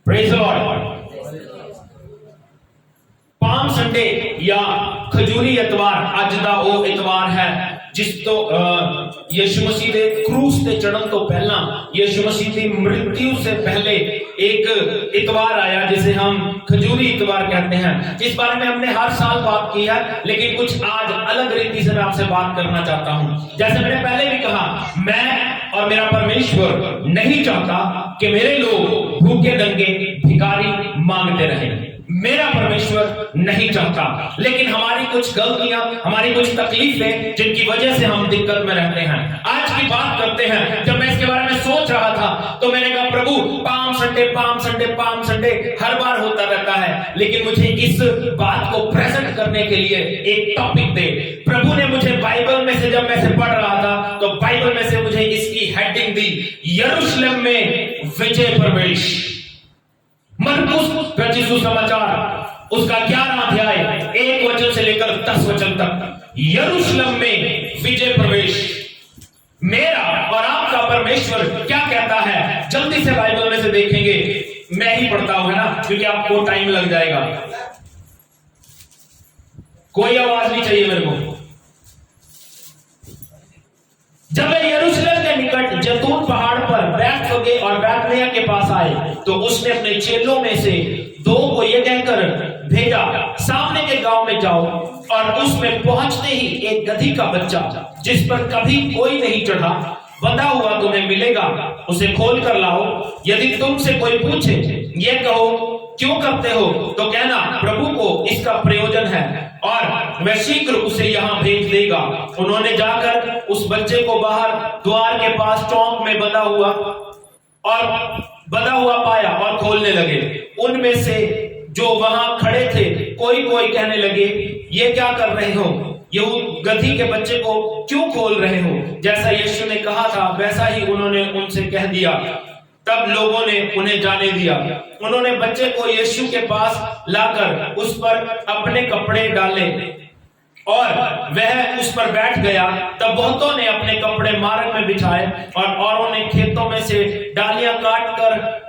Praise the Lord. Palm Sunday या खजूरी इतवार अज दा वो इतवार है जिस तो यीशु मसीह के क्रूस ते चढ़न तो पहला, यीशु मसीह की मृत्यु से पहले एक इतवार आया जिसे हम खजूरी इतवार कहते हैं। इस बारे में हमने हर साल बात की है, लेकिन कुछ आज अलग रीति से मैं आपसे बात करना चाहता हूं। जैसे मैंने पहले भी कहा, मैं और मेरा परमेश्वर नहीं चाहता कि मेरे लोग भूखे नंगे भिखारी मांगते रहें। मेरा परमेश्वर नहीं चाहता, लेकिन हमारी कुछ गलतियां, हमारी कुछ तकलीफें जिनकी वजह से हम दिक्कत में रहते हैं। आज की बात करते हैं। जब मैं इसके बारे में सोच रहा था तो मैंने कहा, प्रभु Palm Sunday Palm Sunday Palm Sunday हर बार होता रहता है, लेकिन मुझे इस बात को प्रेजेंट करने के लिए एक टॉपिक दे। प्रभु ने मुझे बाइबल में से, जब मैं से पढ़ रहा था तो बाइबल में से मुझे इसकी हेडिंग दी, यरूशलेम में विजय प्रवेश। मरकुस रचित सुसमाचार उसका 11 अध्याय 1 वचन से लेकर 10 वचन तक, यरूशलेम में विजय प्रवेश। मेरा और आपका परमेश्वर क्या कहता है, जल्दी से बाइबल में से देखेंगे। मैं ही पढ़ता हूं, है ना, क्योंकि आपको टाइम लग जाएगा। कोई आवाज नहीं चाहिए मेरे को। जब वे यरूशलेम के निकट जैतून पहाड़ पर बैतफगे और बैतनिय्याह के पास आए तो उसने अपने चेलों में से 2 को यह कहकर भेजा, सामने के गांव में जाओ और उसमें पहुंचते ही एक गधी का बच्चा जिस पर कभी कोई नहीं चढ़ा बंधा हुआ तुम्हें मिलेगा, उसे खोल कर लाओ। यदि तुमसे कोई पूछे, ये कहो क्यों करते हो, तो कहना प्रभु को इसका प्रयोजन है और वह शीघ्र उसे यहाँ भेज देगा। उन्होंने जाकर उस बच्चे को बाहर द्वार के पास चौक में बंधा हुआ पाया और खोलने लगे। उनमें से जो वहां खड़े थे कोई कहने लगे, ये क्या कर रहे हो, ये गधी के बच्चे को क्यों खोल रहे हो। जैसा यीशु ने कहा था वैसा ही उन्होंने उनसे कह दिया। तब लोगों ने उन्हें जाने दिया। उन्होंने बच्चे को यीशु के पास लाकर उस पर अपने कपड़े डाले और वह उस पर बैठ गया। तब बहुतों ने अपने कपड़े मार्ग में बिछाए और औरों ने खेतों में से डालियां काट कर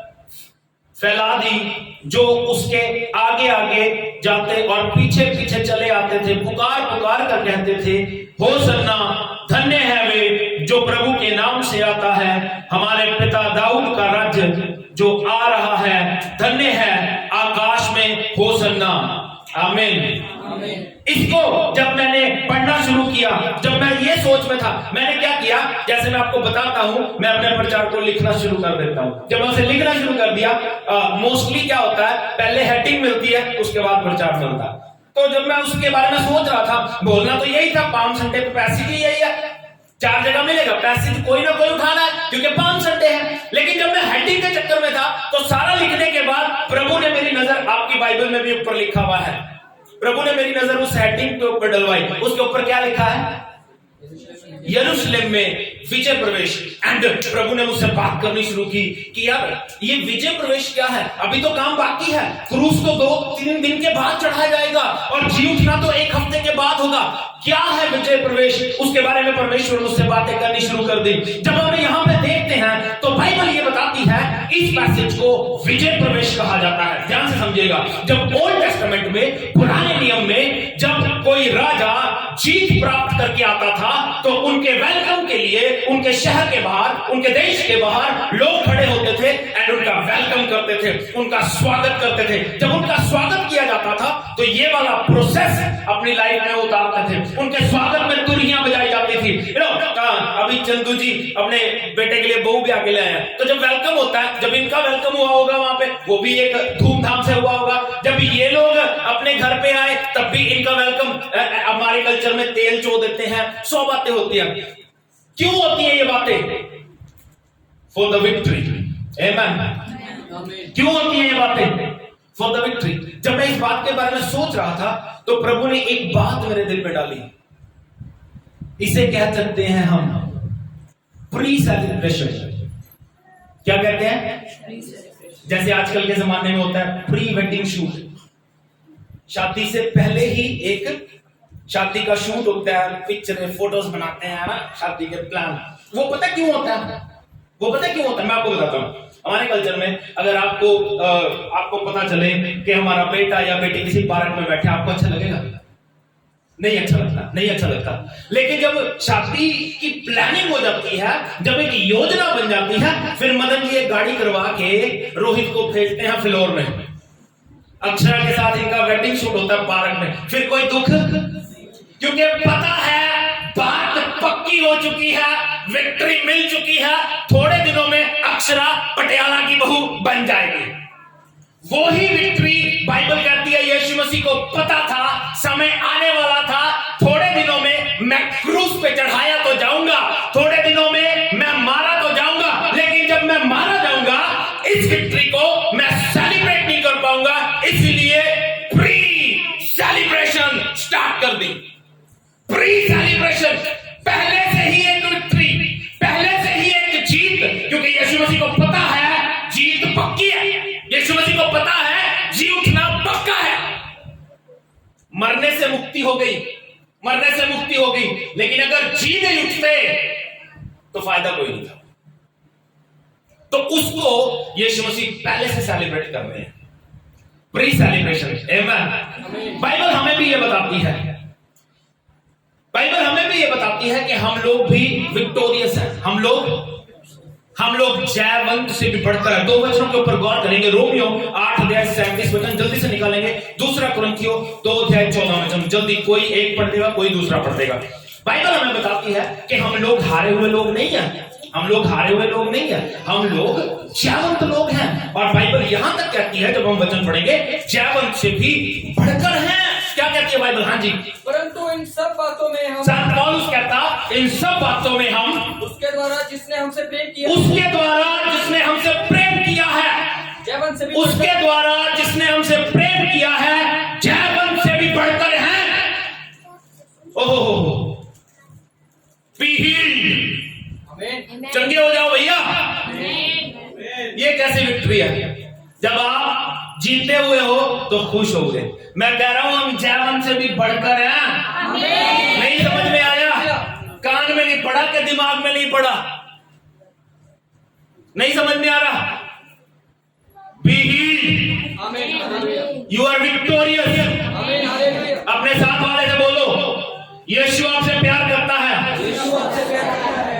फैला दी। जो उसके आगे आगे जाते और पीछे पीछे चले आते थे पुकार पुकार कर कहते थे, होसन्ना, धन्य है वे जो प्रभु के नाम से आता है, हमारे पिता दाऊद का राज्य जो आ रहा है, धन्य है आकाश में होसन्ना। आमीन। इसको जब मैंने पढ़ना शुरू किया, जब मैं ये सोच में था, मैंने क्या किया, जैसे मैं आपको बताता हूं, मैं अपने प्रचार को लिखना शुरू कर देता हूं। जब मैं उसे लिखना शुरू कर दिया, मोस्टली क्या होता है, पहले हेडिंग मिलती है, उसके बाद प्रचार चलता है। तो जब मैं उसके बारे में सोच रहा था, बोलना तो यही था, पाम संडे पे पैसेज ही यही है, 4 जगह मिलेगा पैसेज, कोई ना कोई उठाना है क्योंकि पाम संडे है। लेकिन जब मैं हेडिंग के चक्कर में था तो सारा लिखने के बाद प्रभु ने मेरी नजर, आपकी बाइबल में भी ऊपर लिखा हुआ है, प्रभु ने मेरी नजर उस हेडिंग के ऊपर डलवाई। उसके ऊपर क्या लिखा है, यरूशलेम में विजय प्रवेश। एंड प्रभु ने मुझसे बात करनी शुरू की कि यार ये विजय प्रवेश क्या है, अभी तो काम बाकी है, क्रूस तो 2-3 दिन के बाद चढ़ाया जाएगा और जी उठना तो 1 हफ्ते के बाद होगा। क्या है विजय प्रवेश, उसके बारे में परमेश्वर मुझसे बातें करनी शुरू कर दी। जब हम यहाँ पे देखते हैं तो बाइबल ये बताती है इस पैसेज को विजय प्रवेश कहा जाता है। ध्यान से समझिएगा, जब ओल्ड टेस्टामेंट में, पुराने नियम में, जब कोई राजा जीत प्राप्त करके आता था तो उनके वेलकम के लिए उनके शहर के बाहर, उनके देश के बाहर लोग खड़े होते थे एंड उनका वेलकम करते थे, उनका स्वागत करते थे। जब उनका स्वागत किया जाता था तो ये वाला प्रोसेस अपनी लाइफ में उतारते थे। उनके स्वागत में तुरहियां बजाई जाती थी। अभी चंदू जी अपने बेटे के लिए बहू भी आके लाए हैं, तो जब वेलकम होता है, जब इनका वेलकम हुआ होगा वहां पे, वो भी एक धूमधाम से हुआ होगा। जब ये लोग अपने घर पे आए तब भी इनका वेलकम, हमारे कल्चर में तेल चो देते हैं, 100 बातें होती हैं। क्यों होती है ये बातें? For the victory. आमीन। क्यों होती है ये बातें? For the victory. जब मैं इस बात के बारे में सोच रहा था तो प्रभु ने एक बात मेरे दिल में डाली, इसे कह सकते हैं हम प्री सेलिब्रेशन। क्या कहते हैं? जैसे आजकल के जमाने में होता है प्री वेडिंग शूट, शादी से पहले ही एक शादी का शूट होता है, पिक्चर फोटोज बनाते हैं ना, शादी के प्लान। वो पता क्यों होता है? वो पता क्यों होता है? मैं आपको बताता हूं। हमारे कल्चर में अगर आपको पता चले कि हमारा बेटा या बेटी किसी पार्क में बैठे, आपको अच्छा लगेगा? नहीं अच्छा लगता, नहीं अच्छा लगता। लेकिन जब शादी की प्लानिंग हो जाती है, जब एक योजना बन जाती है, फिर मदन जी एक गाड़ी करवा के रोहित को भेजते हैं फ्लोर में, अक्षरा के साथ इनका वेडिंग शूट होता है पार्क में। फिर कोई दुख, क्योंकि पता है बात पक्की हो चुकी है, विक्ट्री मिल चुकी है, थोड़े दिनों में अक्षरा पटियाला की बहू बन जाएगी। वो ही विक्ट्री बाइबल कहती है यीशु मसीह को पता था, समय आने वाला था, थोड़े दिनों में मैं क्रूस पे चढ़ाया तो जाऊंगा, थोड़े दिनों में मैं मारा तो जाऊंगा, लेकिन जब मैं मारा जाऊंगा इस विक्ट्री को मैं सेलिब्रेट नहीं कर पाऊंगा, इसलिए प्री सेलिब्रेशन स्टार्ट कर दी। प्री सेलिब्रेशन, पहले से ही एक विक्ट्री, पहले से ही एक जीत, क्योंकि यीशु मसीह को पता है जीत पक्की है, यीशु मसीह को पता है जी उठना पक्का है। मरने से मुक्ति हो गई, मरने से मुक्ति हो गई, लेकिन अगर जी नहीं उठते तो फायदा कोई नहीं था। तो उसको यीशु मसीह पहले से सेलिब्रेट कर रहे हैं, प्री सेलिब्रेशन। आमीन। बाइबल हमें भी ये बताती है, बाइबल हमें भी ये बताती है कि हम लोग भी विक्टोरियस हैं, हम लोग जयवंत से भी बढ़कर है। 2 वचनों के ऊपर गौर करेंगे। रोमियो 8 अध्याय 37 वचन जल्दी से निकालेंगे। दूसरा कुरिन्थियों 2 अध्याय 14 वचन, जल्दी कोई एक पढ़ देगा, कोई दूसरा पढ़ देगा। बाइबल हमें बताती है कि हम लोग हारे हुए लोग नहीं हैं, हम लोग हारे हुए लोग नहीं हैं, हम लोग जयवंत लोग हैं। और बाइबल यहां तक कहती है, जब हम वचन पढ़ेंगे, जयवंत से भी बढ़कर हैं। क्या कहती है बाइबल? हाँ जी, परंतु इन सब बातों में हम, संत पौलुस कहता, इन सब बातों में हम उसके द्वारा जिसने हमसे प्रेम किया, उसके द्वारा जिसने हमसे प्रेम किया है, जयवंत से भी उसके द्वारा जिसने हमसे प्रेम किया है, जयवंत से भी बढ़कर हैं। ओहो, बी हील्ड, चंगे हो जाओ भैया। ये कैसी विक्ट्री है? जब आप जीते हुए हो तो खुश हो गए। मैं कह रहा हूं हम जयवंत से भी बढ़कर हैं। नहीं समझ में आया? कान में नहीं पड़ा कि दिमाग में नहीं पड़ा? नहीं समझ में आ रहा? Be healed, you are victorious. अपने साथ वाले से बोलो, यीशु आपसे प्यार करता है,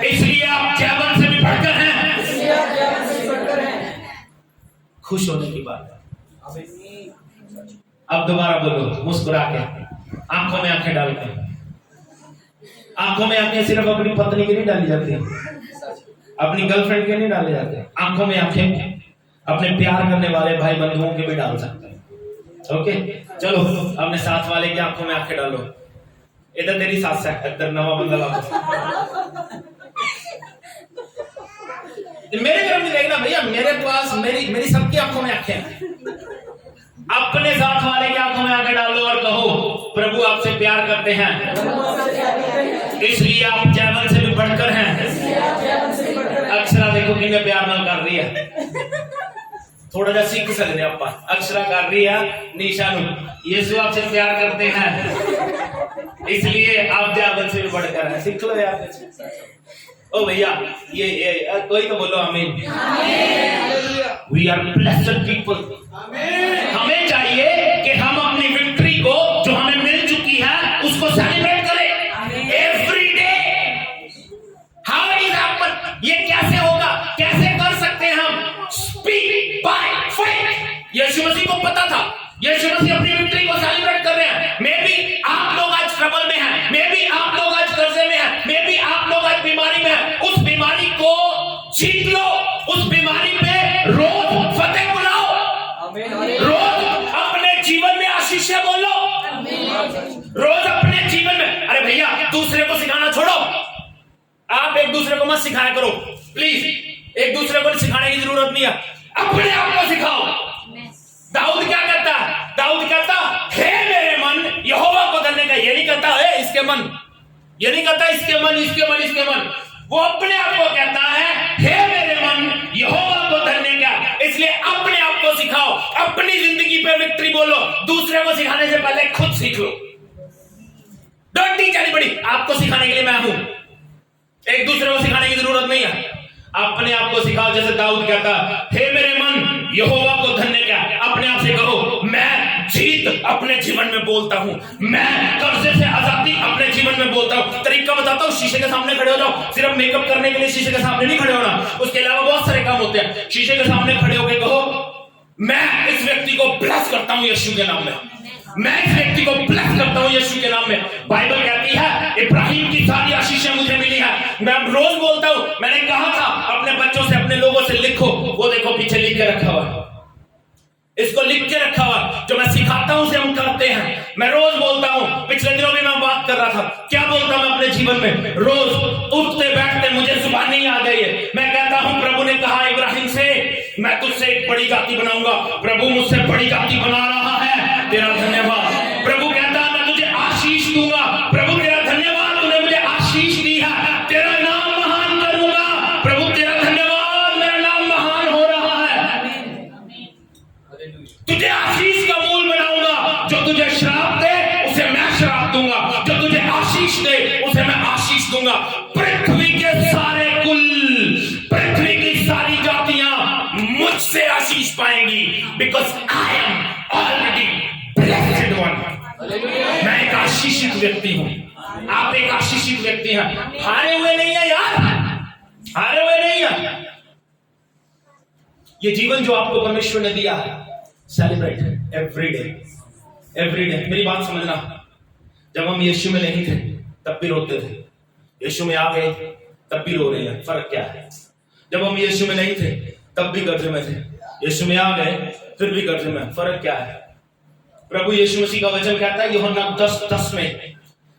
इसलिए आप जयवंत से भी बढ़कर हैं। खुश होने की बात है। अब दोबारा बोलो, मुस्कुरा के, आंखों में आंखें डाल के। आंखों में आंखें सिर्फ अपनी पत्नी की नहीं डाली जाती, अपनी गर्लफ्रेंड के नहीं डाले जाते। आंखों में आंखें अपने प्यार करने वाले भाई बंधुओं के भी डाल सकते हैं। ओके, चलो अपने साथ वाले की आंखों में आंखें डालो। इधर तेरी सास है, इधर नवा बंदा लाओ। मेरे तरफ नहीं देखना भैया, मेरे पास मेरी सबकी आंखों में आंखें हैं। अपने साथ वाले की आंखों में आंखें डालो और कहो, प्रभु आपसे प्यार करते हैं, इसलिए आप जयवंत से भी बढ़कर हैं। अक्षरा देखो कितने प्यार नाल कर रही है, थोड़ा सा सीख सकते आप। अक्षरा कर रही है निशा नु, यीशु आपसे प्यार करते हैं, इसलिए आप जयवंत से भी बढ़कर हैं। सीख लो यार। ओ भैया, ये कोई तो बोलो आमीन। We are blessed people. हमें चाहिए कि हम अपनी विक्ट्री को जो हमें मिल चुकी है उसको सेलिब्रेट करें every day. How it happen? ये कैसे होगा, कैसे कर सकते हैं हम? Speak by faith. Yeshu Masih को पता था, यीशु मसीह अपनी विक्ट्री को सेलिब्रेट कर रहे हैं। मे बी आप लोग आज ट्रबल में हैं, मे बी आप लोग आज कर्जे में हैं, मे बी आप लोग आज बीमारी में हैं। उस बीमारी को जीत लो, उस बीमारी पे रोज फतेह बुलाओ, रोज अपने जीवन में आशीषें बोलो, रोज अपने जीवन में। अरे भैया, दूसरे को सिखाना छोड़ो, आप एक दूसरे को मत सिखाया करो प्लीज। एक दूसरे को सिखाने की जरूरत नहीं है, अपने आप को सिखाओ। दाऊद क्या कहता है? दाऊद कहता हे मेरे मन यहोवा को धन्य कर। ये नहीं कहता है इसके मन, ये नहीं कहता इसके मन, इसके मन, इसके मन। वो अपने आप को कहता है हे मेरे मन यहोवा को धन्य कर। इसलिए अपने आप को सिखाओ, अपनी जिंदगी पे विक्ट्री बोलो। दूसरे को सिखाने से पहले खुद सीख लो। Don't teach anybody. आपको सिखाने के लिए मैं हूं, एक दूसरे को सिखाने की जरूरत नहीं है। अपने आप को सिखाओ, जैसे दाऊद कहता है, हे मेरे मन यहोवा को धन्य क्या। अपने आप से कहो, मैं जीत अपने जीवन में बोलता हूं, मैं कर्जे से आजादी अपने जीवन में बोलता हूं। तरीका बताता हूं, शीशे के सामने खड़े हो जाओ। सिर्फ मेकअप करने के लिए शीशे के सामने नहीं खड़े होना, उसके अलावा बहुत सारे काम होते हैं। शीशे के सामने खड़े होकर कहो, मैं इस व्यक्ति को ब्लेस करता हूं यीशु के नाम में, मैं इस व्यक्ति को ब्लेस करता हूं यीशु के नाम में। बाइबल कहती है इब्राहिम की सारी आशीषें मुझे मिली है। मैं अब रोज बोलता हूं, मैंने कहा था अपने बच्चों से, अपने लोगों से लिखो, वो देखो पीछे लिख के रखा हुआ है, इसको लिख के रखा हुआ, जो मैं सिखाता हूं उसे हम करते हैं। मैं रोज बोलता हूं, पिछले दिनों भी मैं बात कर रहा था, क्या बोलता हूं अपने जीवन में, रोज उठते बैठते मुझे जुबानी आ गई है। मैं कहता हूं, प्रभु ने कहा इब्राहिम से, मैं तुझसे एक बड़ी जाति बनाऊंगा। प्रभु मुझसे बड़ी जाति बना रहा है, तेरा धन्यवाद। प्रभु कहता है, मैं तुझे आशीष दूंगा। प्रभु तेरा धन्यवाद, तूने मुझे आशीष दी है, तेरा नाम महान करूंगा। प्रभु तेरा धन्यवाद, मेरा नाम महान हो रहा है। तुझे आशीष का मूल बनाऊंगा। जो तुझे श्राप दे उसे मैं श्राप दूंगा, जो तुझे आशीष दे उसे मैं आशीष दूंगा। पृथ्वी के सारे कुल, पृथ्वी की सारी जातियां मुझसे आशीष पाएंगी, because I am already blessed one. मैं एक आशीषित व्यक्ति हूं, आप एक आशीषित व्यक्ति हैं। हारे हुए नहीं है यार, हारे हुए नहीं है। ये जीवन जो आपको परमेश्वर ने दिया है, celebrate every day, every day. मेरी बात समझना, जब हम यीशु में नहीं थे तब भी रोते थे, यीशु में आ गए तब भी रो रहे हैं। फर्क क्या है? जब हम यीशु में नहीं थे तब भी कर्जे में थे, यीशु में आ गए फिर भी कर्जे में, फर्क क्या है? प्रभु यीशु मसीह का वचन कहता है यूहन्ना 10:10 में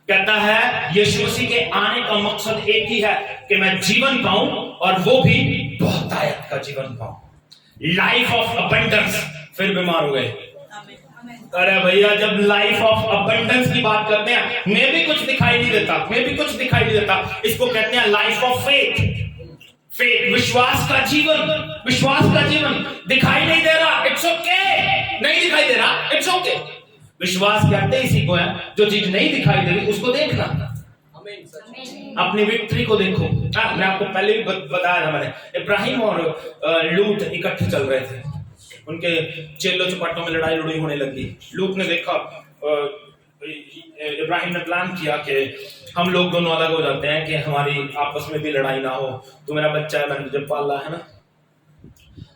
कहता है, यीशु मसीह के आने का मकसद एक ही है कि मैं जीवन पाऊं और वो भी बहुतायत का जीवन पाऊं, लाइफ ऑफ अबंडेंस। फिर बीमार हो गए। अरे भैया, जब लाइफ ऑफ अबंडेंस की बात करते हैं, मैं भी कुछ दिखाई नहीं देता, मैं भी कुछ दिखाई नहीं देता। इसको कहते हैं लाइफ ऑफ फेथ, फेथ, विश्वास का जीवन, विश्वास का जीवन। दिखाई नहीं दे रहा, इट्स ओके, नहीं दिखाई दे रहा, इट्स ओके। विश्वास कहते हैं इसी को है, जो चीज नहीं दिखाई दे रही उसको देखना, अपनी विक्ट्री को देखो। मैं आपको पहले भी बताया था, मैंने इब्राहिम और लूत इकट्ठे चल रहे थे, उनके चेलों चपाटों में लड़ाई होने लगी। लूत ने देखा, इब्राहिम ने प्लान किया कि हम लोग दोनों अलग हो जाते हैं, कि हमारी आपस में भी लड़ाई ना हो, तू मेरा बच्चा है, मैंने तुझे पाला है ना।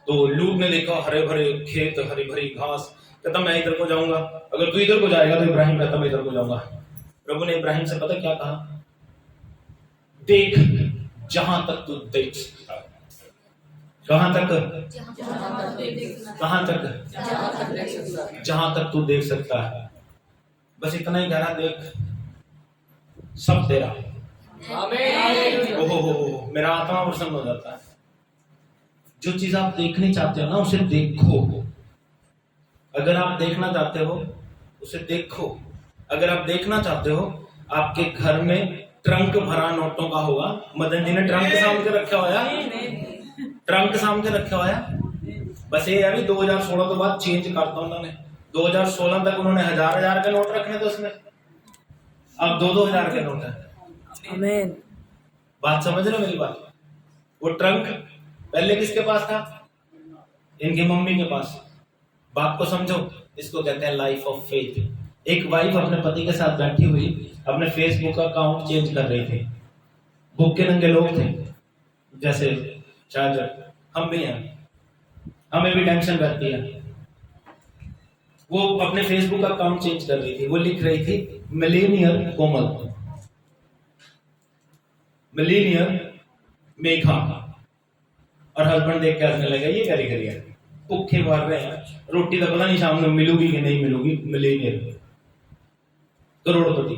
तो लूत ने देखा हरे भरे खेत, हरी भरी घास, कहता मैं इधर को जाऊंगा, अगर तू इधर को जाएगा तो इब्राहिम कहता मैं इधर को जाऊंगा। प्रभु ने इब्राहिम से पता क्या कहा? देख जहां तक तू देख सकता है। कहां तक? कहां तक? जहां तक तू देख सकता है, बस इतना ही कहना, देख सब तेरा। ओहो, मेरा आत्मा प्रसन्न हो जाता है। जो चीज आप देखने चाहते हो ना, उसे देखो। अगर आप देखना चाहते हो उसे देखो। अगर आप देखना चाहते हो, आपके घर में ट्रंक भरा नोटों का होगा। मदन जी ने ट्रंक सामने रखा हुआ है, ट्रंक सामने रखा हुआ है। बस ये अभी 2016 के बाद चेंज करता उन्होंने। 2016 तक उन्होंने 1000 के नोट रखने थे उसमें, अब 2-2 हजार के नोट है। आमीन। बात समझ रहे हो मेरी बात? वो ट्रंक पहले किसके पास था? इनकी मम्मी के पास। बात को समझो, इसको कहते हैं लाइफ ऑफ फेथ। एक वाइफ अपने पति के साथ बैठी हुई अपने फेसबुक का अकाउंट चेंज कर रही थी। भूखे नंगे लोग थे, जैसे शायद हम भी हैं, हमें भी टेंशन रहती है। वो अपने फेसबुक का अकाउंट चेंज कर रही थी। वो लिख रही थी मिलेनियर कोमल, मिलेनियर मेघा, और हस्बैंड देख के हंसने लगा, ये क्या लिख रही है? भूखे मर रहे हैं, रोटी तो पता नहीं शाम में मिलूगी कि नहीं मिलूगी। मिलेनियर करोड़पति।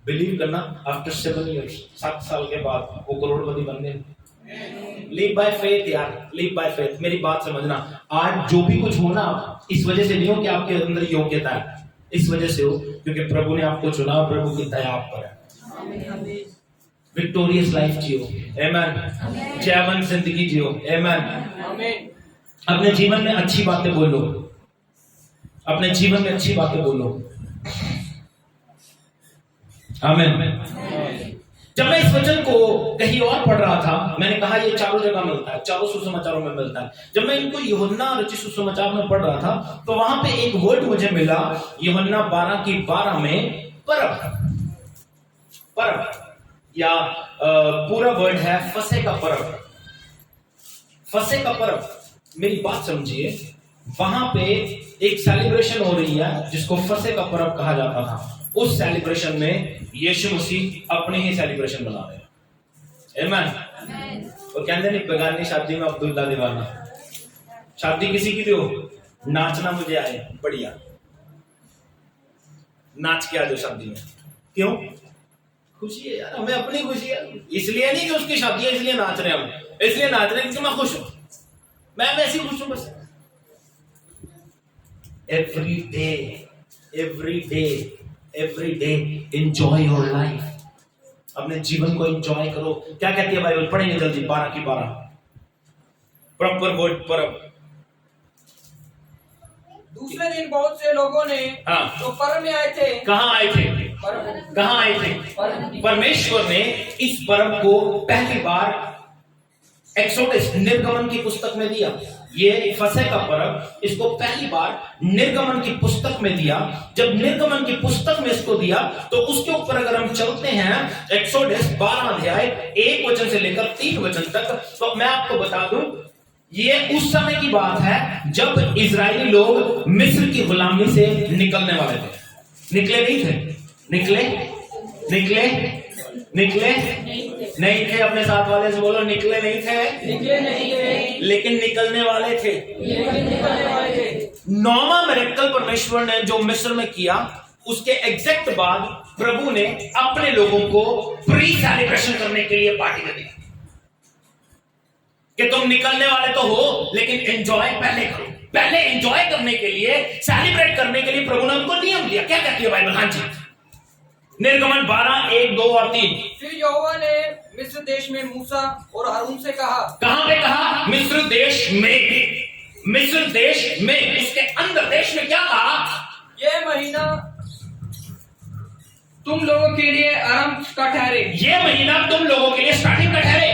बिलीव करना, आफ्टर 7 years, 7 साल के बाद वो करोड़पति बन गए। लिव बाय फेथ यार, लिव बाय फेथ। मेरी बात समझना, आज जो भी कुछ हो ना, इस वजह से नहीं हो कि आपके अंदर योग्यता है, इस वजह से हो क्योंकि प्रभु ने आपको चुना, प्रभु की दया आप पर है। विक्टोरियस लाइफ जियो, आमीन। जयवंत जिंदगी जियो, आमीन। अपने जीवन में अच्छी बातें बोलो, अपने जीवन में अच्छी बातें बोलो, आमीन। जब मैं इस वचन को कहीं और पढ़ रहा था, मैंने कहा ये चारों जगह मिलता है, चारों सुसमाचारों में मिलता है। जब मैं इनको यूहन्ना रचित सुसमाचार में पढ़ रहा था तो वहां पे एक वर्ड मुझे मिला, यूहन्ना 12:12 में परब या पूरा वर्ड है फसह का परब। फसह का परब, मेरी बात समझिए, वहां पे एक सेलिब्रेशन हो रही है जिसको फसह का परब कहा जाता था। उस सेलिब्रेशन में यीशु मसीह अपने ही सेलिब्रेशन बना रहे हैं। आमीन। वो कहते नहीं बेगानी शादी में अब्दुल्ला दीवाना, शादी किसी की भी हो, नाचना मुझे आए, बढ़िया नाच के आ जाओ शादी में। क्यों? खुशी है यार, हमें अपनी खुशी है, इसलिए नहीं कि उसकी शादी है इसलिए नाच रहे हैं हम, इसलिए नाच रहे हैं क्योंकि मैं खुश हूं, मैं वैसे ही खुश हूं बस। Every day enjoy your life, अपने जीवन को एंजॉय करो। क्या कहती है बाइबल? पढ़ेंगे जल्दी 12:12 प्रॉपर वर्ड परब। दूसरे दिन बहुत से लोगों ने जो पर्व में आए थे, कहां आए थे? कहां आए थे? परमेश्वर ने इस पर्व को पहली बार एक्सोडस निर्गमन की पुस्तक में दिया। ये फसह का पर्व, इसको पहली बार निर्गमन की पुस्तक में दिया। जब निर्गमन की पुस्तक में इसको दिया तो उसके ऊपर अगर हम चलते हैं एक्सोडस 12 अध्याय 1 वचन से लेकर 3 वचन तक, तो मैं आपको बता दूं ये उस समय की बात है जब इजरायली लोग मिस्र की गुलामी से निकलने वाले थे। निकले नहीं थे? निकले नहीं थे। अपने साथ वाले से बोलो, निकले नहीं थे लेकिन निकलने वाले थे। 9वां मिरेकल परमेश्वर ने जो मिस्र में किया, उसके एग्जैक्ट बाद प्रभु ने अपने लोगों को प्री सेलिब्रेशन करने के लिए पार्टी में दिया कि तुम निकलने वाले तो हो लेकिन एंजॉय पहले करो। पहले एंजॉय करने के लिए, सेलिब्रेट करने के लिए प्रभु ने उनको नियम दिया। क्या कहती है बाइबल? हाँ जी, निर्गमन 12 1 2 और 3। फिर यहोवा ने मिस्र देश में मूसा और हारून से कहा। कहां पे कहा? मिस्र देश में। मिस्र देश में, उसके अंदर देश में क्या कहा? यह महीना तुम लोगों के लिए आरंभ का ठहरे। यह महीना तुम लोगों के लिए स्टार्टिंग का ठहरे।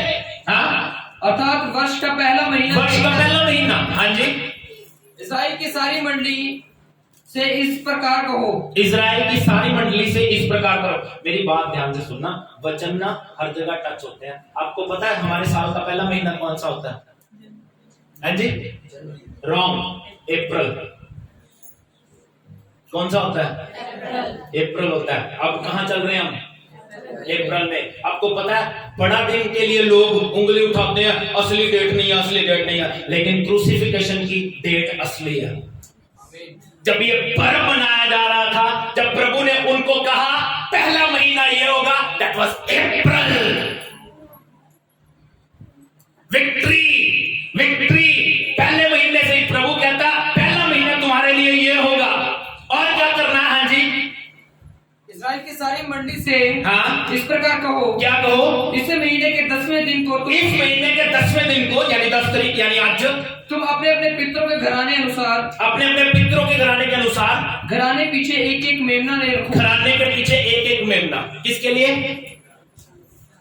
हाँ, अर्थात वर्ष का पहला महीना। वर्ष का पहला महीना। हाँ जी। इस्राएल की सारी मंडली से इस प्रकार कहो। इजराइल की सारी मंडली से इस प्रकार करो। मेरी बात ध्यान से सुनना, वचन ना हर जगह टच होते हैं। आपको पता है हमारे साल का पहला महीना कौन सा होता है? हाँ जी, रॉन्ग, अप्रैल। कौन सा होता है? अप्रैल होता है। अब कहां चल रहे हैं हम? अप्रैल में। आपको पता है बड़ा दिन के लिए लोग उंगली उठाते हैं, असली डेट नहीं है, असली डेट नहीं है, लेकिन क्रूसिफिकेशन की डेट असली है। जब ये पर्व मनाया जा रहा था, जब प्रभु ने उनको कहा पहला महीना ये होगा, दैट वाज अप्रैल। विक्ट्री पहले महीने से ही प्रभु कहता पहला महीना तुम्हारे लिए ये होगा। और क्या करना है? हाँ जी, इस्राएल की सारी मंडली से हाँ इस प्रकार कहो। क्या कहो? इस महीने के 10वें दिन को, इस महीने के 10वें दिन को, यानी 10 तारीख यानी आज, तुम अपने अपने पितरों के घराने अनुसार, अपने अपने पितरों के घराने के अनुसार, घराने पीछे एक एक मेमना ले रखो। घराने के पीछे एक एक मेमना। किसके लिए?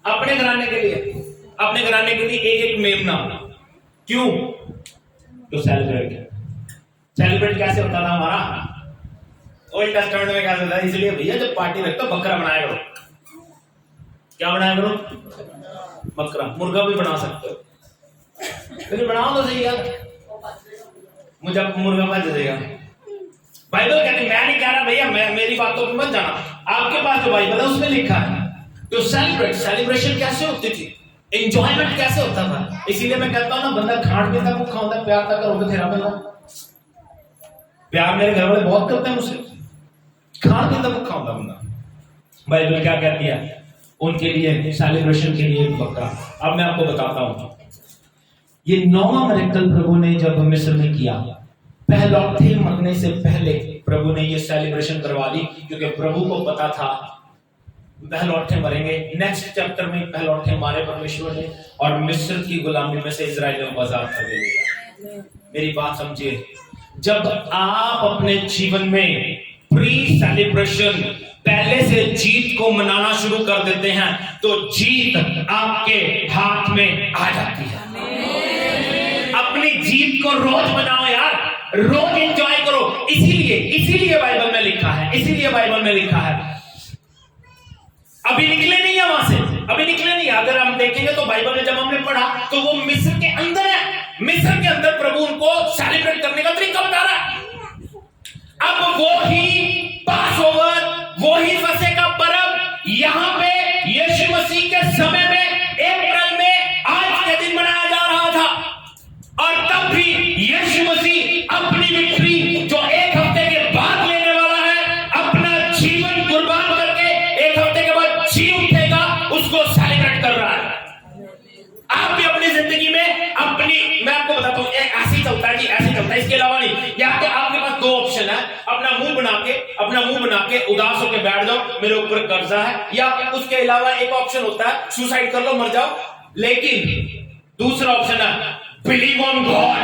अपने घराने के लिए। अपने घराने के लिए एक एक मेमना। क्यों? तो सेलिब्रेट कैसे होता था हमारा? ओल्ड टेस्टामेंट में क्या होता है? इसलिए भैया जब पार्टी रखते हो बकरा बनाया करो। क्या बनाया करो? बकरा। मुर्गा भी बना सकते हो, लेकिन बनाओ तो सही यार, मुझे मुर्गा मत देगा। बाइबल कहती, मैं नहीं कह रहा भैया, मैं मेरी बातों पे मत जाना, आपके पास जो बाइबल है उसमें लिखा है। तो सेलिब्रेशन कैसे होती थी, एंजॉयमेंट कैसे होता था। इसीलिए मैं कहता हूं ना, बंदा खान पीता भूखा होता है, प्यार तक करोगे तेरा बंदा। प्यार मेरे घर वाले बहुत करते हैं मुझसे, खान पीता भूखा होता बंदा। बाइबल क्या कहती है? उनके लिए सेलिब्रेशन के लिए बकरा। अब मैं आपको बताता हूं, ये 9वां मिरेकल प्रभु ने जब मिस्र में किया, पहलौठे मरने से पहले प्रभु ने ये सेलिब्रेशन करवा दी, क्योंकि प्रभु को पता था पहलौठे मरेंगे। नेक्स्ट चैप्टर में पहलौठे मारे परमेश्वर ने और मिस्र की गुलामी में से इजराइलियों को आजाद कर दिया। मेरी बात समझिए, जब आप अपने जीवन में प्री सेलिब्रेशन, पहले से जीत को मनाना शुरू कर देते हैं तो जीत आपके हाथ में आ जाती है। अपनी जीत को रोज मनाओ यार, रोज एंजॉय करो। इसीलिए बाइबल में लिखा है, इसीलिए बाइबल में लिखा है। अभी निकले नहीं है वहां से, अभी निकले नहीं है। अगर हम देखेंगे तो बाइबल में जब हमने पढ़ा तो वो मिस्र के अंदर है, मिस्र के अंदर प्रभु उनको सेलिब्रेट करने का तरीका बता रहा है। अब वो ही पास ओवर, वो ही फसह का पर्व यहां पे यीशु मसीह के समय में अप्रैल में आज के दिन मनाया जा रहा था। और तब भी यीशु मसीह अपनी विक्ट्री जो एक हफ्ते के बाद लेने वाला है, अपना जीवन कुर्बान करके एक हफ्ते के बाद जी उठेगा, उसको सेलिब्रेट कर रहा है। आप भी अपनी जिंदगी में मैं आपको बताता हूं, ऐसे ही चलता है जी, ऐसे चलता है, इसके अलावा नहीं। या तो आपके पास दो ऑप्शन है, अपना मुंह बना के उदास होकर बैठ जाओ, मेरे ऊपर कर्जा है, या उसके अलावा एक ऑप्शन होता है सुसाइड कर लो, मर जाओ। लेकिन दूसरा ऑप्शन है बिलीव ऑन गॉड,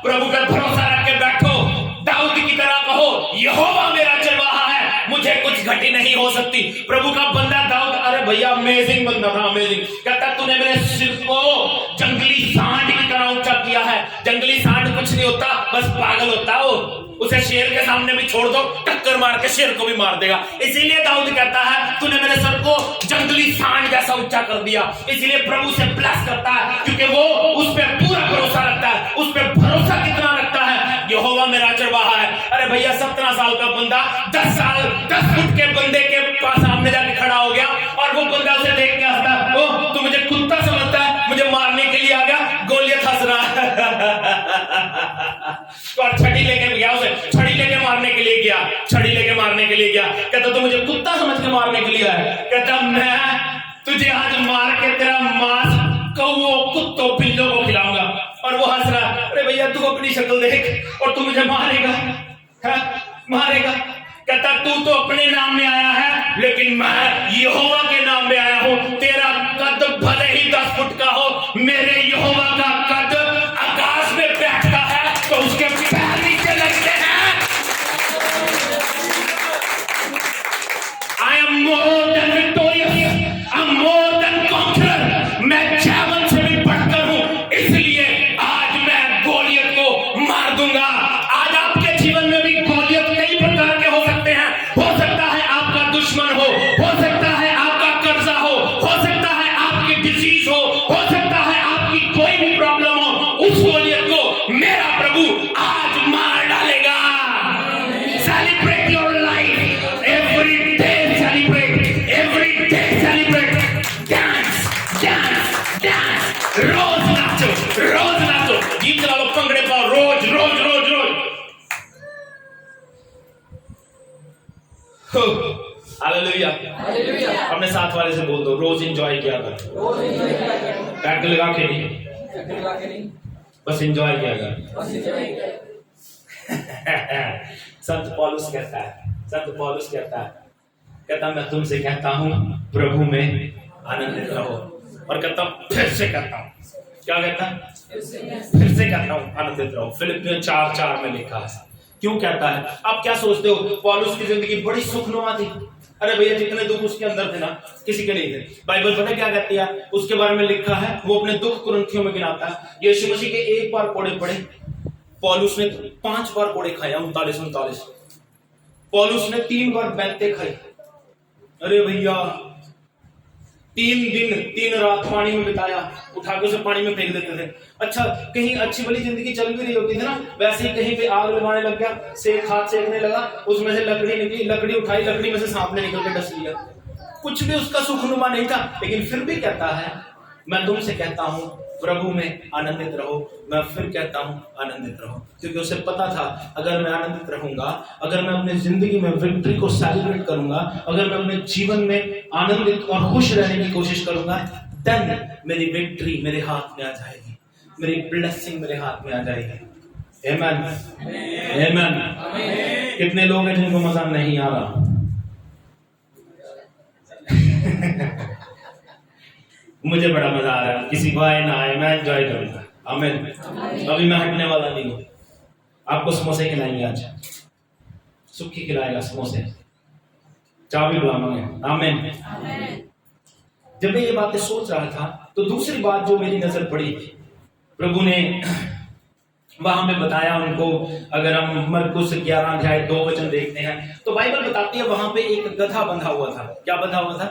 प्रभु पर भरोसा रख के बैठो। दाऊद की तरह कहो यहोवा मेरा चरवाहा है, मुझे कुछ घटी नहीं हो सकती। प्रभु का बंदा दाऊद, अरे भैया अमेजिंग बंदा था, अमेजिंग। कहता तूने मेरे सिर को जंगली सांड की तरह ऊंचा किया है। जंगली सांड कुछ नहीं होता, बस पागल होता है वो। उसे शेर के सामने भी छोड़ दो, टक्कर मार के शेर को भी मार देगा। इसीलिए दाऊद कहता है तूने मेरे सर को जंगली सांड जैसा ऊंचा कर दिया। इसीलिए प्रभु से ब्लेस करता है, क्योंकि वो उस पर पूरा भरोसा रखता है। उस पर भरोसा कितना रखता है? यहोवा मेरा चरवाहा है। अरे भैया 17 साल का बंदा 10 फुट के बंदे के पास सामने जाके खड़ा हो गया, और वो बंदा उसे देख के हंसता है, ओ तू मुझे कुत्ता समझता है, मुझे मारने के लिए आ गया। गोलियत हंस रहा है और छड़ी लेके गया, उसे छड़ी लेके मारने के लिए गया, छड़ी लेके मारने के लिए गया। कहता तू मुझे कुत्ता समझ के मारने के लिए आया। कहता मैं तुझे आज मार के तेरा मांस कौओं, कुत्तों, बिल्लों को खिलाऊंगा। और वो हंस रहा, अरे भैया तू अपनी शक्ल देख, और तू मुझे मारेगा, मारेगा। कहता तू तो अपने नाम में आया है, लेकिन मैं यहोवा के नाम में आया हूं। तेरा कद भले ही 10 फुट का हो, मेरे यहोवा का कद आकाश में बैठता है तो उसके पैर नीचे लगते हैं। I am more than victorious, I am more than conqueror. मैं जैवन से भी बढ़कर हूं, इसलिए आज मैं गोलियत को मार दूंगा। आज आपके जीवन में भी गोलियत कई प्रकार के हो सकते हैं। हो सकता है आपका दुश्मन हो सकता है आपका कर्जा हो सकता है आपकी डिजीज हो सकता है आपकी कोई भी प्रॉब्लम हो। उस गोलियत को मेरा प्रभु आज मार डालेगा। Celebrate your life every day, celebrate every day, celebrate. Dance dance dance, रोज नाचो, रोज नाचो, गीत चला लो, पंगड़े पाओ, रोज रोज रोज रोज। हालेलुया। अपने साथ वाले से बोल दो रोज एंजॉय किया कर। पैक लगा के नहीं, बस एंजॉय किया कर। संत पौलुस कहता है, कहता मैं तुमसे कहता हूं प्रभु में आनंदित रहो। और कहता फिर से कहता हूं, क्या कहता? फिर से कहता हूं आनंदित रहो। फिलिपियों 4:4 में लिखा है। क्यों कहता है? आप क्या सोचते हो पौलुस की जिंदगी बड़ी सुखनुमा थी? अरे भैया जितने दुख उसके अंदर थे ना, किसी के नहीं थे। बाइबल पता क्या कहती है उसके बारे में? लिखा है वो अपने दुख कुरिन्थियों में गिनाता है। यीशु मसीह के एक बार कोड़े पड़े, पौलुस ने 5 बार कोड़े खाए, 39। पौलुस ने 3 बार बैंते खाई। अरे भैया 3 दिन 3 रात पानी में बिताया, उठा के उसे पानी में फेंक देते थे। अच्छा कहीं अच्छी भली जिंदगी चल भी रही होती थी ना, वैसे ही कहीं पे आग लगाने लग गया, हाथ सेकने लगा, उसमें से लकड़ी निकली, लकड़ी उठाई, लकड़ी में से सांप ने निकल के डस लिया। कुछ भी उसका सुखनुमा नहीं था, लेकिन फिर भी कहता है मैं तुमसे कहता हूं प्रभु में आनंदित रहो। मैं फिर कहता हूं आनंदित रहो, क्योंकि उसे पता था अगर मैं आनंदित रहूंगा, अगर मैं अपनी जिंदगी में विक्ट्री को सेलिब्रेट करूंगा, अगर मैं अपने जीवन में आनंदित और खुश रहने की कोशिश करूंगा, देन मेरी विक्ट्री मेरे हाथ में आ जाएगी, मेरी ब्लेसिंग मेरे हाथ में आ जाएगी। आमेन, आमेन। कितने लोग हैं जिनको मजा नहीं आ रहा? मुझे बड़ा मजा आ रहा है, किसी को आए ना आए मैं एंजॉय करूंगा। आमीन। अभी मैं हटने वाला नहीं हूं। आपको समोसे खिलाएंगे आज, सुखी खिलाएगा समोसे। चाबी गुलामों में। आमीन। जब मैं ये बातें सोच रहा था तो दूसरी बात जो मेरी नजर पड़ी, प्रभु ने वहां में बताया उनको। अगर हम मरकुस 11 अध्याय 2 वचन देखते हैं तो बाइबल बताती है वहां पे एक गधा बंधा हुआ था। क्या बंधा हुआ था?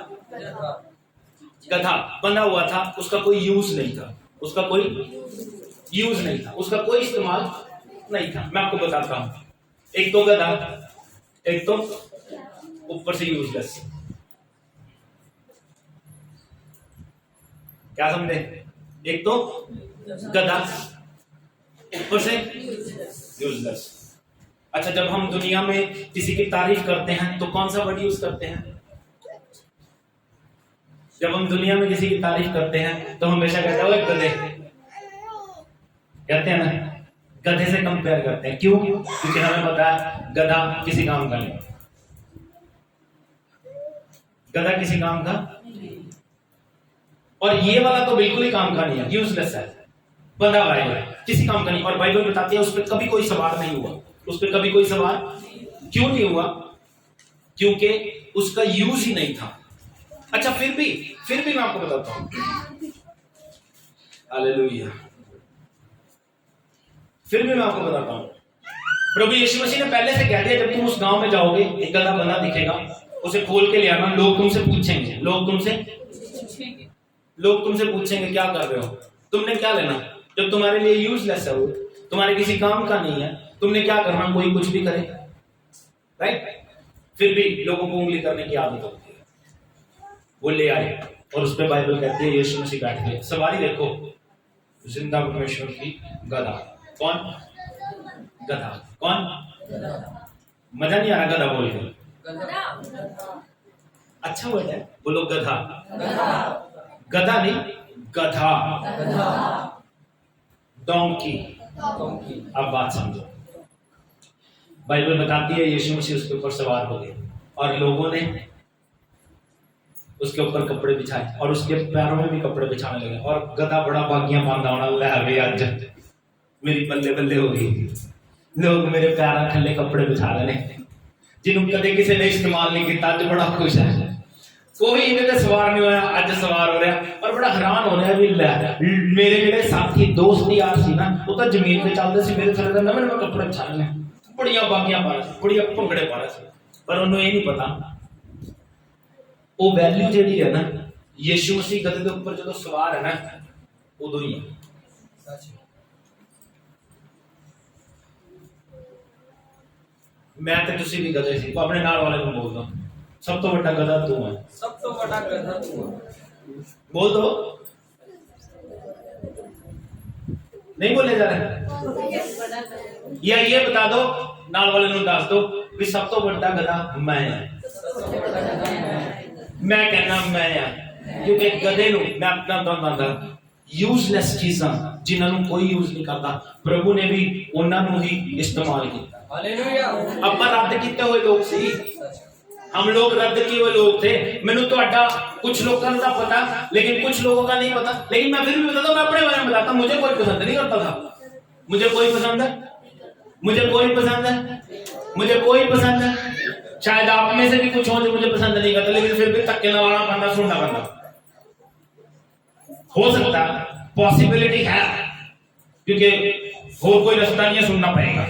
गधा बंधा हुआ था। उसका कोई यूज नहीं था, उसका कोई यूज नहीं था, उसका कोई इस्तेमाल नहीं था। मैं आपको बताता हूं, एक तो गधा, एक तो ऊपर से यूजलेस। क्या समझे? एक तो गधा, ऊपर से यूजलेस। अच्छा, जब हम दुनिया में किसी की तारीफ करते हैं तो कौन सा वर्ड यूज करते हैं? जब हम दुनिया में किसी की तारीफ करते हैं तो हमेशा कहते हैं वो गधे, कहते हैं ना, गधे से कंपेयर करते हैं। क्यों? क्योंकि हमें पता है गधा किसी काम का नहीं, गधा किसी काम का, और ये वाला तो बिल्कुल ही काम का नहीं है, यूजलेस है, बंधा हुआ है, किसी काम का नहीं। और बाइबल बताती है उस पर कभी कोई सवार नहीं हुआ, उस पर कभी कोई सवार क्यों नहीं हुआ? क्योंकि उसका यूज ही नहीं था। अच्छा, फिर भी मैं आपको बताता हूं, हालेलुया, फिर भी मैं आपको बताता हूं, प्रभु यीशु मसीह ने पहले से कह दिया जब तुम उस गांव में जाओगे एक गधा बंधा दिखेगा, उसे खोल के ले आना। लोग तुमसे पूछेंगे क्या कर रहे हो, तुमने क्या लेना? जब तुम्हारे लिए यूजलेस है, वो तुम्हारे किसी काम का नहीं है, तुमने क्या करना? कोई कुछ भी करे, राइट? फिर भी लोगों को उंगली करने की आदत होती है। वो ले आए और उस पर बाइबल कहती है यीशु मसीह बैठ गए। सवारी देखो, जिंदा परमेश्वर की गधा। कौन? गधा। कौन? मजा नहीं आ रहा गधा बोल के? अच्छा वर्ड है, बोलो गधा। गधा नहीं, गधा, डोंकी। अब बात समझो, बाइबल बताती है यीशु मसीह उसके ऊपर सवार हो गए और लोगों ने उसके ऊपर कपड़े बिछाए और उसके पैरों में भी कपड़े बिछाने लगे। और गधा बड़ा बागियां बांधा होना, आज मेरी बल्ले बल्ले हो गई, लोग मेरे पैरों थल्ले कपड़े बिछा रहे हैं जिन्होंने कदे किसी ने इस्तेमाल नहीं किया। आज बड़ा खुश है, कोई इन्हें सवार नहीं होया, आज सवार हो रहा और बड़ा हैरान हो रहा है भी मेरे ਜਿਹੜੇ साथी दोस्त यार सी ना, वो तो जमीन पे चलते सी, मेरे थल्ले नवे नवे कपड़े बिछा रहे हैं, बड़िया बागियां पा रहे, बड़िया भंगड़े पा रहे। पर उन्होंने ये नहीं पता वो वैल्यू जी है ना, यीशु मसीह गधे के ऊपर जो सवार है ना, उदो ही है। मैं तो तुसी भी गधे सी, अपने नाल वाले को बोल दो, सब तो बड़ा गधा तू है, सब तो बड़ा गधा तू है, बोल दो। नहीं बोले जा रहे? या ये बता दो, नाल वाले को दस दो भी सब तो बड़ा गधा मैं है। मैं कहना मैं है, क्योंकि गधे नु मैं अपना दंदा यूजलेस चीज़ां जिन्होंने कोई यूज नहीं करता, प्रभु ने भी उन्होंने ही इस्तेमाल किया। हालेलुया। अब रद्द किए हुए लोग सी, हम लोग रद्द किए हुए लोग थे। मैंने तो कुछ लोगों का पता, लेकिन कुछ लोगों का नहीं पता। लेकिन मैं फिर भी बताता हूं, मैं अपने बारे में बताता हूं। मुझे कोई पसंद नहीं करता था, मुझे कोई पसंद है, मुझे कोई पसंद है, मुझे कोई पसंद है। शायद आप में से भी कुछ हो जो मुझे पसंद नहीं करता, लेकिन फिर भी धक्के लगाना पड़ता, सुनना पड़ता। हो सकता है, पॉसिबिलिटी है, क्योंकि और कोई रास्ता नहीं है, सुनना पड़ेगा।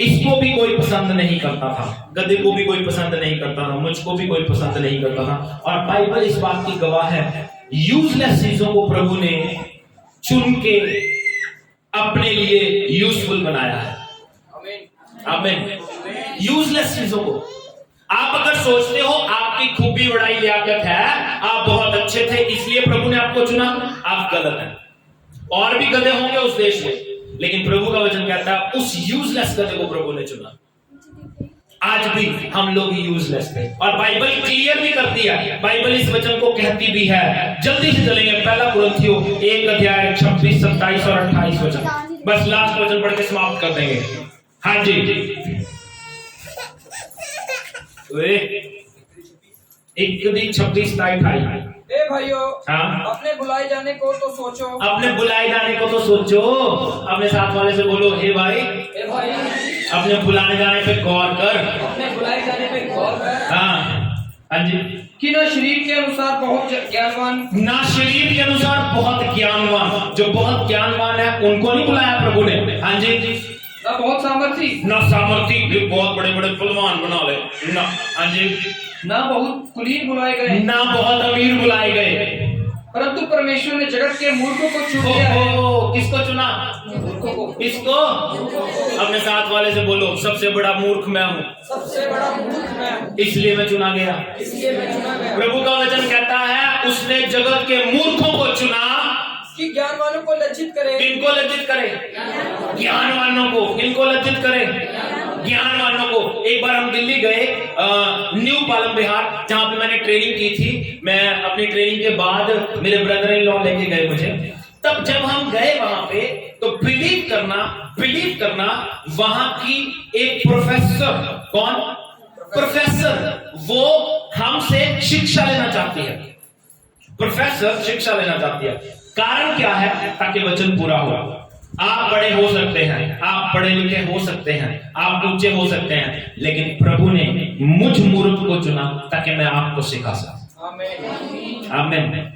इसको भी कोई पसंद नहीं करता था, गधे को भी कोई पसंद नहीं करता था, मुझको भी कोई पसंद नहीं करता था। और बाइबल इस बात की गवाह है, यूजलेस चीजों को प्रभु ने चुन के अपने लिए यूजफुल बनाया है। आमीन। यूजलेस चीजों को आप अगर सोचते हो आपकी खूबी बड़ाई लियाकत है, आप बहुत अच्छे थे इसलिए प्रभु ने आपको चुना, आप गलत हैं। और भी गधे होंगे उस देश में, लेकिन प्रभु का वचन कहता है उस यूजलेस गधे को प्रभु ने चुना। आज भी हम लोग यूजलेस थे, और बाइबल क्लियर भी करती है, बाइबल इस वचन को कहती भी है। जल्दी से चलेंगे, पहला कुरिन्थियों 1 अध्याय 26, 27 और 28 वचन, बस लास्ट वचन पढ़ के समाप्त कर देंगे। हाँ जी, 1 26 28। ए भाइयों, हाँ, अपने बुलाए जाने को तो सोचो, अपने बुलाए जाने को तो सोचो। अपने साथ वाले से बोलो, हे भाई, ए भाई, अपने बुलाने जाने पे गौर कर। अपने बुलाए जाने पे गौर कर हाँ जी। कि न शरीर के अनुसार बहुत ज्ञानवान, ना शरीर के अनुसार बहुत ज्ञानवान, जो बहुत ज्ञानवान है उनको नहीं बुलाया प्रभु ने। हाँ जी। न बहुत सामर्थी, ना सामर्थी, ये बहुत बड़े बड़े फुलवान बना ले ना। हाँ जी। न बहुत कुलीन बुलाए गए, ना बहुत अमीर बुलाए गए, परंतु परमेश्वर ने जगत के मूर्खों को चुन लिया है। किसको चुना? मूर्खों को। किसको? अपने साथ वाले से बोलो, सबसे बड़ा मूर्ख मैं हूँ, सबसे बड़ा मूर्ख मैं हूँ, इसलिए मैं चुना गया। इसलिए मैं चुना गया। प्रभु का वचन कहता है उसने जगत के मूर्खों को चुना कि ज्ञानवानों को लज्जित करे। किनको लज्जित करे? ज्ञानवानों को। किनको लज्जित करे? ज्ञानवानों को। एक बार हम दिल्ली गए, न्यू पालम बिहार, जहां पे मैंने ट्रेनिंग की थी। मैं अपनी ट्रेनिंग के बाद मेरे ब्रदर इन लॉ लेके गए मुझे। तब जब हम गए वहां पे तो बिलीव करना वहां की एक प्रोफेसर, कौन प्रोफेसर, वो हमसे शिक्षा लेना चाहती है। प्रोफेसर शिक्षा लेना चाहती है। कारण क्या है? ताकि वचन पूरा हो। आप बड़े हो सकते हैं, आप पढ़े लिखे हो सकते हैं, आप ऊंचे हो सकते हैं, लेकिन प्रभु ने मुझ मूर्ख को चुना ताकि मैं आपको सिखा सकूं। आमीन। आमीन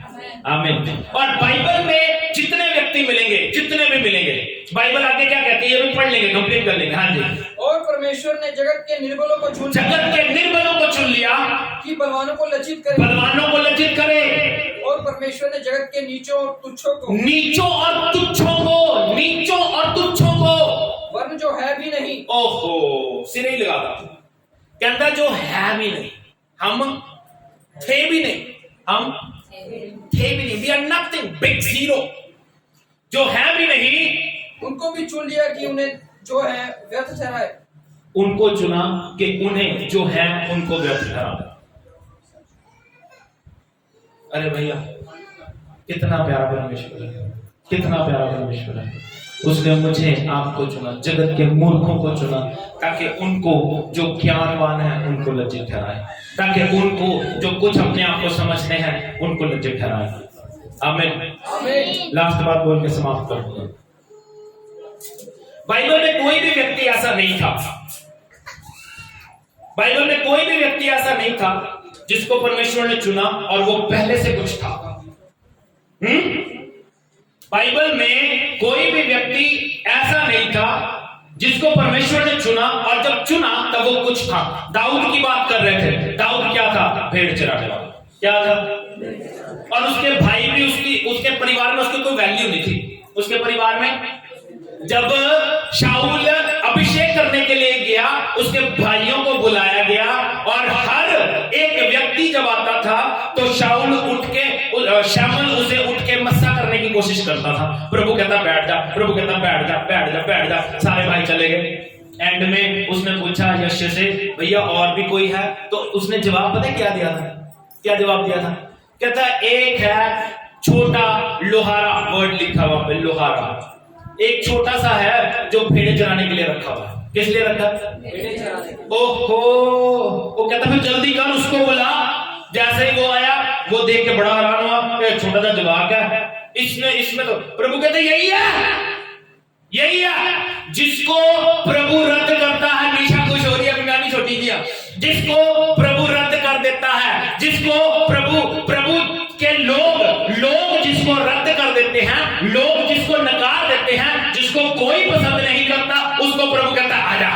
आमीन। और बाइबल में जितने व्यक्ति मिलेंगे, जितने भी मिलेंगे, बाइबल आगे क्या कहती है ये भी पढ़ लेंगे, कंप्लीट कर लेंगे। हाँ जी। और परमेश्वर ने जगत के निर्बलों को चुन लिया, जगत के निर्बलों को चुन लिया कि बलवानों को लज्जित करे। बलवानों को लज्जित करे। और परमेश्वर ने जगत के नीचों और तुच्छों को, नीचों और तुच्छों को, वर्ण जो है भी नहीं। ओहो, सिरे ही लगाता। कहता जो है भी नहीं, हम थे भी नहीं, हम थे भी नहीं, we are nothing, big zero. जो है भी नहीं उनको भी चुन लिया कि उन्हें जो है व्यर्थ ठहराए। उनको चुना कि उन्हें जो है उनको व्यर्थ ठहराए। अरे भैया, कितना प्यारा परमेश्वर है, कितना प्यारा परमेश्वर है। उसने मुझे आपको चुना, जगत के मूर्खों को चुना, ताकि उनको जो ज्ञानवान है उनको लज्जित ठहराए, ताकि उनको जो कुछ अपने आप को समझते हैं उनको लज्जित ठहराए। आमीन। लास्ट बात बोल के समाप्त कर दूंगा। बाइबल में कोई भी व्यक्ति ऐसा नहीं था, बाइबल में कोई भी व्यक्ति ऐसा नहीं था जिसको परमेश्वर ने चुना और वो पहले से कुछ था। बाइबल में कोई भी व्यक्ति ऐसा नहीं था जिसको परमेश्वर ने चुना और जब चुना तब वो कुछ था। दाऊद की बात कर रहे थे। दाऊद क्या था? भेड़ चराने वाला। क्या था? और उसके भाई भी, उसके परिवार में उसकी कोई वैल्यू नहीं थी। उसके परिवार में जब शाऊल अभिषेक करने के लिए गया, उसके भाइयों को बुलाया गया और हर एक व्यक्ति जब आता था तो शाऊल शमूएल उसे उठ के मस्सा करने की कोशिश करता था। प्रभु कहता बैठ जा, प्रभु कहता बैठ जा, बैठ जा, बैठ जा। सारे भाई चले गए। एंड में उसने पूछा यश्य से, भैया और भी कोई है? तो उसने जवाब पता क्या दिया था? क्या जवाब दिया था? कहता एक है छोटा लोहारा, वर्ड लिखा हुआ पे लोहारा, एक छोटा सा है जो भेड़े चराने के लिए रखा हुआ है। किस लिए रखा? भेड़े चराने। ओहो, वो कहता फिर जल्दी कर, उसको बुला। जैसे ही वो आया, वो देख के बड़ा हैरान हुआ, एक छोटा सा जवाब है इसमें तो प्रभु कहते यही है जिसको प्रभु रद्द करता है। निशा खुश हो रही है, गानी छोटी दिया। जिसको प्रभु रद्द कर देता है, जिसको प्रभु के लोग जिसको रद्द कर देते हैं, लोग जिसको नकार देते हैं, जिसको कोई पसंद नहीं करता, उसको प्रभु कहता आजा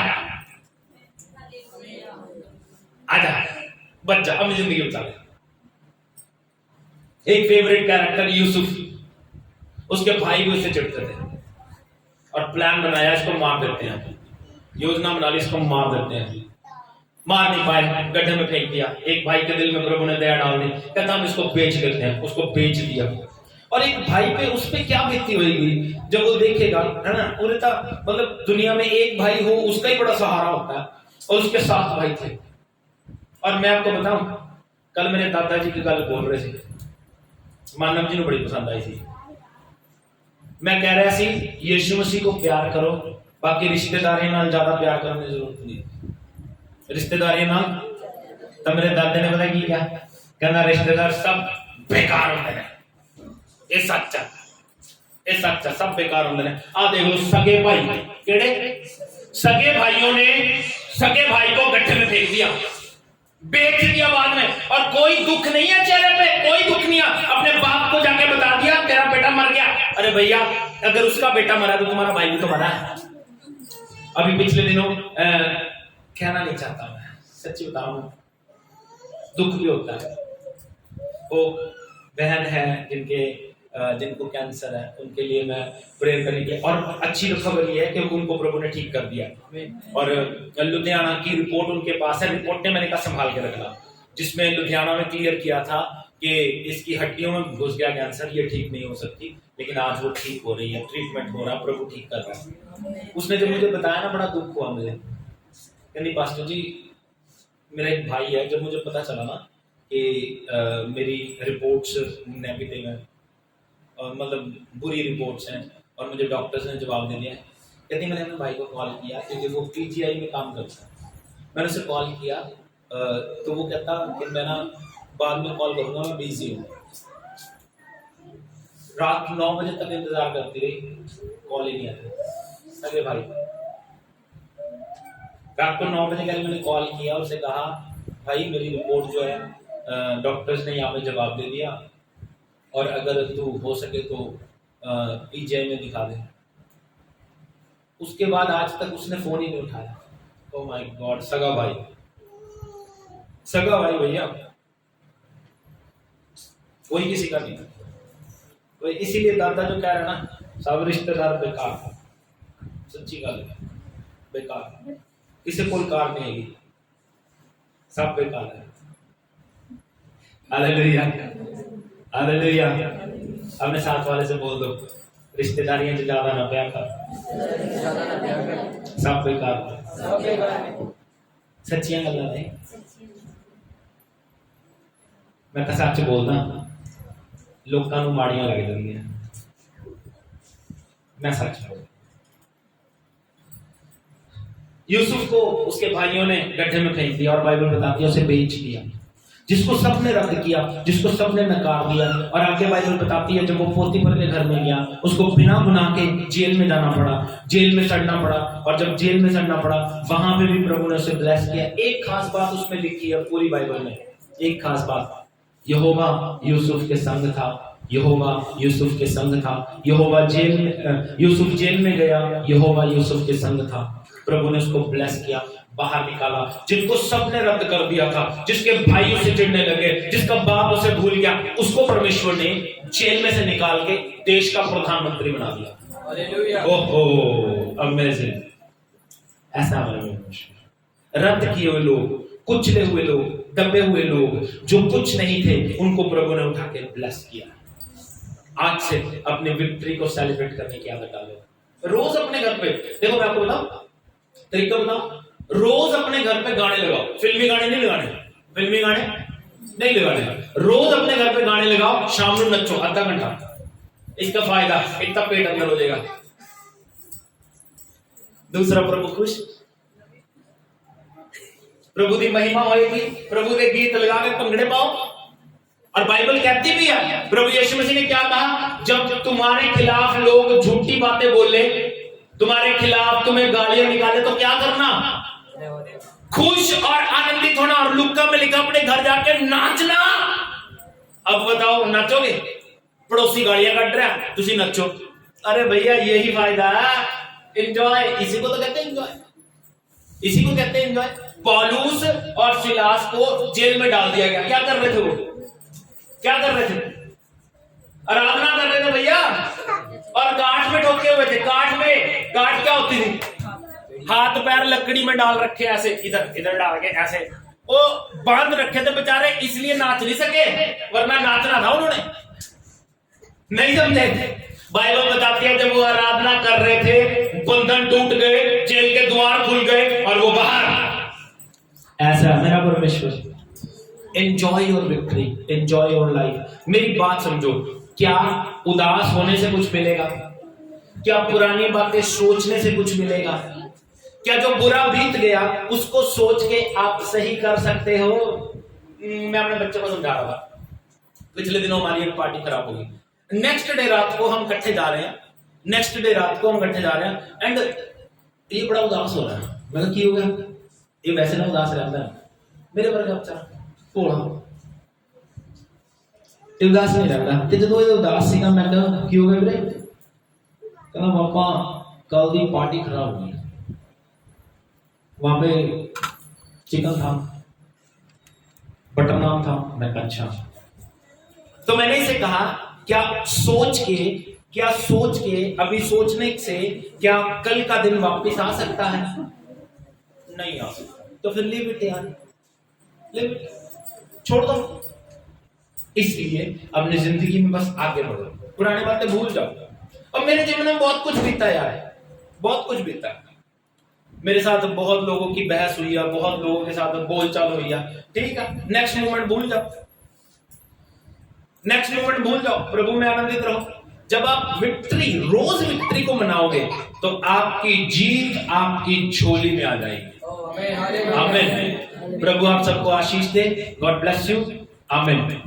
आजा, बच्चा अपनी जिंदगी बचा ले। एक फेवरेट कैरेक्टर यूसुफ, उसके भाई भी उससे चिढ़ते थे और प्लान बनाया इसको मार देते हैं, योजना बना ली इसको मार देते हैं। मार नहीं पाए, गड्ढे में फेंक दिया। एक भाई के दिल में प्रभु ने दया डाल दी, कहता हम इसको बेच देते हैं। उसको बेच दिया। और एक भाई पे उस पे क्या बीती होगी जब वो देखेगा, है ना, मतलब दुनिया में एक भाई हो उसका ही बड़ा सहारा होता है, और उसके 7 भाई थे। और मैं आपको बताऊं, कल मेरे दादाजी की गल बोल रहे थे, मानव जी ने बड़ी पसंद आई थी। मैं कह रहा सी यीशु मसीह को प्यार करो, बाकी रिश्तेदारी नाल ज्यादा प्यार करने की जरूरत नहीं। रिश्तेदारी नाल तो मेरे दादे ने पता की क्या कहना, रिश्तेदार सब बेकार होते हैं। ये सच्चा सब बेकार होते हैं। आ देखो सगे भाई केड़े सगे भाइयों ने सगे भाई को गड्ढे में फेंक दिया, बेच दिया बाद में, और कोई दुख नहीं है चेहरे पे, कोई दुख नहीं है। अपने बाप को जाके बता दिया तेरा बेटा मर गया। अरे भैया, अगर उसका बेटा मरा तो तुम्हारा भाई भी तो मरा है। अभी पिछले दिनों कहना नहीं चाहता मैं, सच्ची बताऊं, दुख भी होता है। वो बहन है जिनको कैंसर है, उनके लिए मैं प्रेयर करने की, और अच्छी खबर ये है कि उनको प्रभु ने ठीक कर दिया। और लुधियाना की रिपोर्ट उनके पास है, रिपोर्ट ने मैंने कहा संभाल के रखना, जिसमें लुधियाना में क्लियर किया था कि इसकी हड्डियों में घुस गया कैंसर, ये ठीक नहीं हो सकती, लेकिन आज वो ठीक हो रही है, ट्रीटमेंट हो रहा है, प्रभु ठीक कर रहा है। उसने जब मुझे बताया ना, बड़ा दुख हुआ मुझे। नहीं पास्टर जी, मेरा एक भाई है, जब मुझे पता चला ना कि मेरी रिपोर्ट्स नेगेटिव है, और मतलब बुरी रिपोर्ट्स हैं, और मुझे डॉक्टर्स ने जवाब दे दिया, कहती मैंने अपने भाई को कॉल किया, क्योंकि वो पीजीआई में काम करता है। मैंने उसे कॉल किया तो वो कहता कि मैं ना बाद में कॉल करूंगा, मैं बिजी हूँ। रात 9 बजे तक इंतजार करती रही, कॉल ही नहीं आया। सगे भाई, रात को 9 बजे मैंने कॉल किया, उसे कहा भाई मेरी रिपोर्ट जो है डॉक्टर्स ने यहाँ पे जवाब दे दिया, और अगर तू हो सके तो पीजीआई में दिखा दे। उसके बाद आज तक उसने फोन ही नहीं उठाया। ओह माय गॉड, सगा भाई भैया, कोई किसी का नहीं। तो इसीलिए दादा जो कह रहे हैं ना, सब रिश्तेदार बेकार, सच्ची गल है, बेकार, किसी को कार नहीं आएगी, सब बेकार है। Hallelujah, hallelujah. अपने साथ वाले से बोल दो, रिश्तेदारियां से ज्यादा ना प्यार कर, सब बेकार, सच्चियां गल्लां नहीं। मैं तो सच बोलदा, लोकां नूं माड़ियां लग जांदियां, मैं सच बोलदा। यूसुफ को उसके भाइयों ने गड्ढे में फेंक दिया, और बाइबल बताती है उसे बेच दिया, जिसको सबने रद्द किया, जिसको सबने नकार दिया। और आगे बाइबल बताती है जब वो पोतीफर के घर में गया, उसको बिना गुनाह के जेल में जाना पड़ा, जेल में सड़ना पड़ा, और जब जेल में सड़ना पड़ा वहां पे भी प्रभु ने उसे ब्लेस किया। एक खास बात उसमें लिखी है पूरी बाइबल में, एक खास बात, यहोवा यूसुफ के संग था, यहोवा यूसुफ के संग था। यूसुफ जेल में गया, यहोवा यूसुफ के संग था। प्रभु ने उसको ब्लेस किया, बाहर निकाला। जिनको सबने रद्द कर दिया था, जिसके भाई उसे चिढ़ने लगे, जिसका बाप उसे भूल गया, उसको परमेश्वर ने जेल में से निकाल के देश का प्रधानमंत्री बना दिया। ओहो, अमेजिंग। ऐसा रद्द किए हुए लोग, कुचले हुए लोग, दबे हुए लोग, जो कुछ नहीं थे, उनको प्रभु ने उठा के ब्लेस किया। आज से अपने विक्ट्री को सेलिब्रेट करने की आदत डालो। रोज अपने घर पे, देखो मैं आपको बताऊं तरीका बताऊं, रोज अपने घर पे गाने लगाओ। फिल्मी गाने नहीं लगाने, फिल्मी गाने नहीं लगाने, रोज अपने घर पे गाने लगाओ, शाम को नचो आधा घंटा। इसका फायदा, इतना पेट अंदर हो जाएगा। दूसरा, प्रभु खुश, प्रभु की महिमा होएगी, प्रभु के गीत लगा के भंगड़े पाओ। और बाइबल कहती भी है, प्रभु यीशु मसीह ने क्या कहा, जब तुम्हारे खिलाफ लोग झूठी बातें बोले, तुम्हारे खिलाफ तुम्हें गालियां निकाले, तो क्या करना, खुश और आनंदित होना। और लुक्का में लिखा अपने घर जाके नाचना। अब बताओ, नाचोगे? पड़ोसी गालियां काट रहा है, तुसी नचो। अरे भैया, यही फायदा है, एंजॉय। इसी को तो कहते हैं एंजॉय, इसी को कहते हैं एंजॉय। पौलुस और सिलास को जेल में डाल दिया गया। क्या कर रहे थे वो? क्या कर रहे थे? आराधना कर रहे थे भैया, और गांठ में ठोके हुए थे। गांठ क्या होती थी? हाथ पैर लकड़ी में डाल रखे, ऐसे इधर इधर डाल के ऐसे वो बांध रखे थे बेचारे, इसलिए नाच नहीं सके, वरना नाचना था उन्होंने। नहीं समझे? बाइबल बताती है जब वो आराधना कर रहे थे, बंधन टूट गए, जेल के द्वार खुल गए और वो बाहर। ऐसा मेरा परमेश्वर। Enjoy your victory, enjoy your life. मेरी बात समझो, क्या उदास होने से कुछ मिलेगा? क्या पुरानी बातें सोचने से कुछ मिलेगा? क्या जो बुरा बीत गया उसको सोच के आप सही कर सकते हो? मैं अपने बच्चों को समझा रहा था, पिछले दिनों हमारी एक पार्टी खराब होगी। नेक्स्ट डे रात को हम इकट्ठे जा रहे हैं, एंड ये बड़ा उदास हो रहा है। मैं कहा, की हो गया? ये वैसे ना उदास रहता है, मेरे वर्गा बच्चा भोला ये उदास नहीं रहता। ते जो ये उदास सीगा, मैं कहा की हो गया वीरे? कहना पापा कल दी पार्टी खराब हो गई, वहां पे चिकन था, बटर नान था। मैं कहा अच्छा। तो मैंने इसे कहा क्या सोच के अभी सोचने से क्या कल का दिन वापस आ सकता है? नहीं आ सकता। तो फिर लिव इट यार, लिव इट, छोड़ दो। इसलिए अपनी जिंदगी में बस आगे बढ़ो, पुरानी बातें भूल जाओ। और मेरे जीवन में बहुत कुछ बीता यार, बहुत कुछ बीता। मेरे साथ बहुत लोगों की बहस हुई है, बहुत लोगों के साथ बोलचाल हुई है, ठीक है। नेक्स्ट मोमेंट भूल जाओ, नेक्स्ट मोमेंट भूल जाओ, प्रभु में आनंदित रहो। जब आप रोज विक्ट्री को मनाओगे तो आपकी जीत आपकी झोली में आ जाएगी। आमीन। प्रभु आप सबको आशीष दे। God bless you. आमीन।